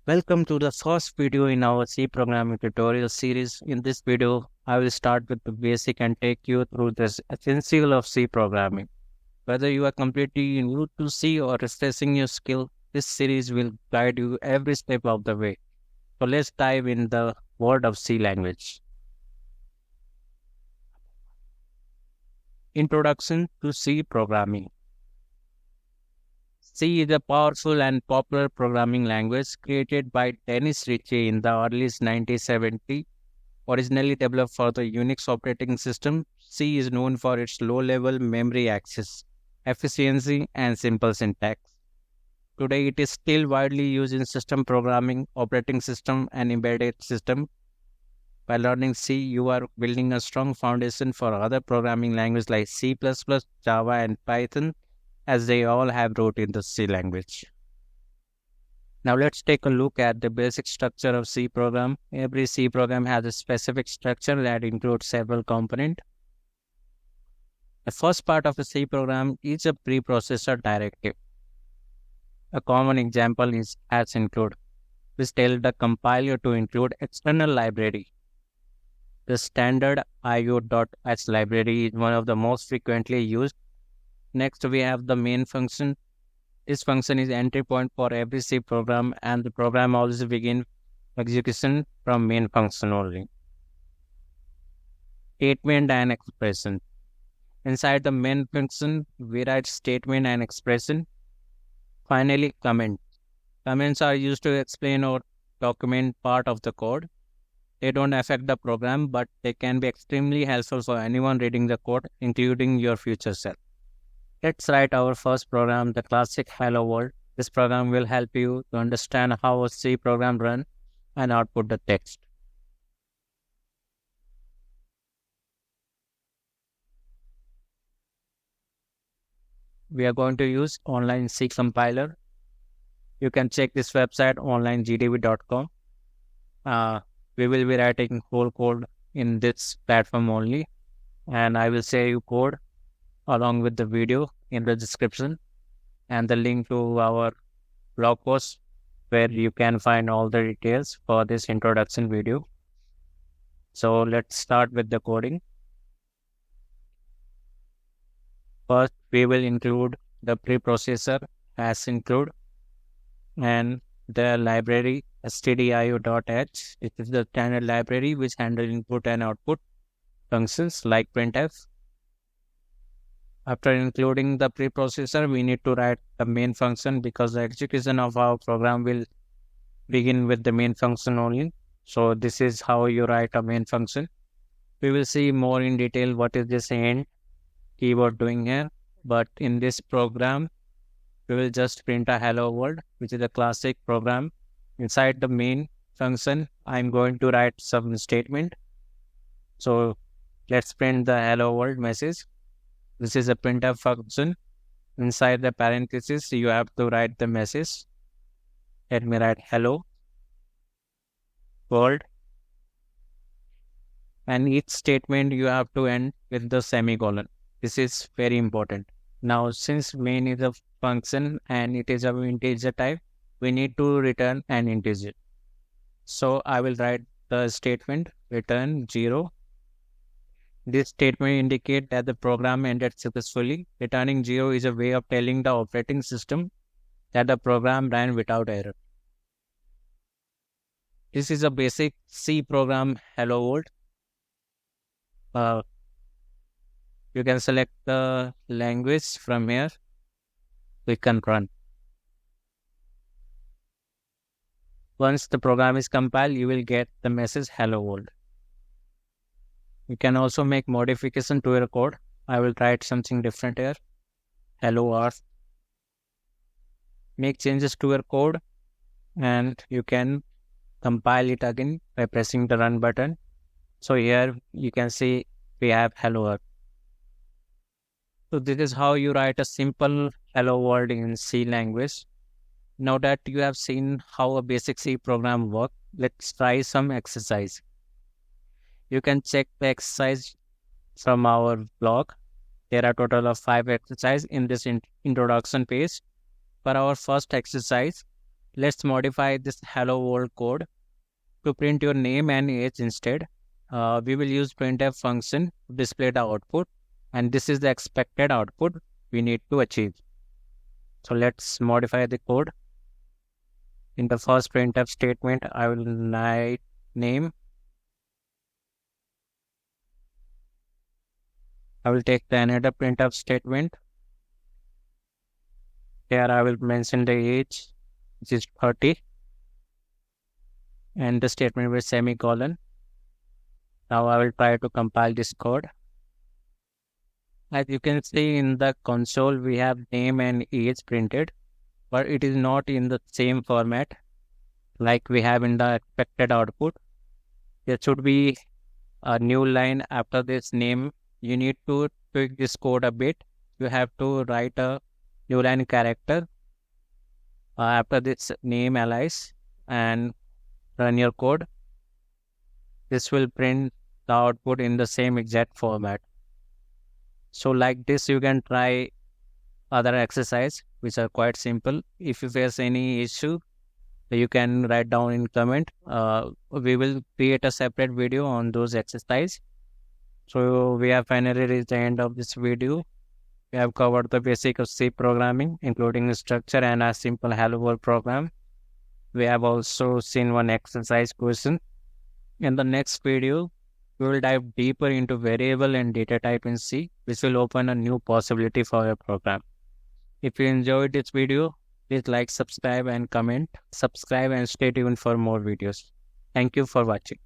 Welcome to the first video in our C programming tutorial series. In this video, I will start with the basic and take you through the essential of C programming. Whether you are completely new to C or refreshing your skill, this series will guide you every step of the way. So let's dive in the world of C language. Introduction to C programming. C is a powerful and popular programming language created by Dennis Ritchie in the early 1970s. Originally developed for the Unix operating system, C is known for its low-level memory access, efficiency, and simple syntax. Today, it is still widely used in system programming, operating system, and embedded system. By learning C, you are building a strong foundation for other programming languages like C++, Java, and Python, as they all have root in the C language. Now let's take a look at the basic structure of C program. Every C program has a specific structure that includes several components. The first part of a C program is a preprocessor directive. A common example is as include, which tells the compiler to include external library. The standard io.h library is one of the most frequently used. Next, we have the main function. This function is entry point for every C program, and the program always begins execution from main function only. Statement and expression. Inside the main function, we write statement and expression. Finally, comment. Comments are used to explain or document part of the code. They don't affect the program, but they can be extremely helpful for anyone reading the code, including your future self. Let's write our first program, the classic Hello World. This program will help you to understand how a C program runs and output the text. We are going to use online C compiler. You can check this website onlinegdb.com. We will be writing whole code in this platform only, and I will share you code along with the video in the description and the link to our blog post where you can find all the details for this introduction video. So let's start with the coding. First, we will include the preprocessor as include and the library stdio.h. It is the standard library which handles input and output functions like printf. After including the preprocessor, we need to write the main function because the execution of our program will begin with the main function only. So this is how you write a main function. We will see more in detail what is this end keyword doing here. But in this program, we will just print a hello world, which is a classic program. Inside the main function, I'm going to write some statement. So let's print the hello world message. This is a printf function. Inside the parentheses, you have to write the message. Let me write hello world. And each statement you have to end with the semicolon. This is very important. Now, since main is a function and it is of integer type, we need to return an integer. So I will write the statement return 0. This statement indicates that the program ended successfully. Returning 0 is a way of telling the operating system that the program ran without error. This is a basic C program hello world. You can select the language from here. We can run. Once the program is compiled, you will get the message hello world. You can also make modification to your code. I will write something different here. Hello earth. Make changes to your code and you can compile it again by pressing the run button. So here you can see we have hello earth. So this is how you write a simple hello world in C language. Now that you have seen how a basic C program works, let's try some exercise. You can check the exercise from our blog. There are a total of 5 exercises in this introduction page. For our first exercise, Let's modify this hello world code to print your name and age instead. We will use printf function to display the output, and this is the expected output we need to achieve. So let's modify the code. In the first printf statement, I will write name. I will take the another printf statement. Here I will mention the age, which is 30, and the statement with semicolon. Now I will try to compile this code. As you can see in the console, we have name and age printed, but it is not in the same format like we have in the expected output. There should be a new line after this name. You need to tweak this code a bit. You have to write a new line character after this name alias and run your code. This will print the output in the same exact format. So like this, you can try other exercise which are quite simple. If you face any issue, you can write down in comment. We will create a separate video on those exercise. So we have finally reached the end of this video. We have covered the basic of C programming, including structure and a simple hello world program. We have also seen one exercise question. In the next video, we will dive deeper into variable and data type in C, which will open a new possibility for your program. If you enjoyed this video, please like, subscribe and comment. Subscribe and stay tuned for more videos. Thank you for watching.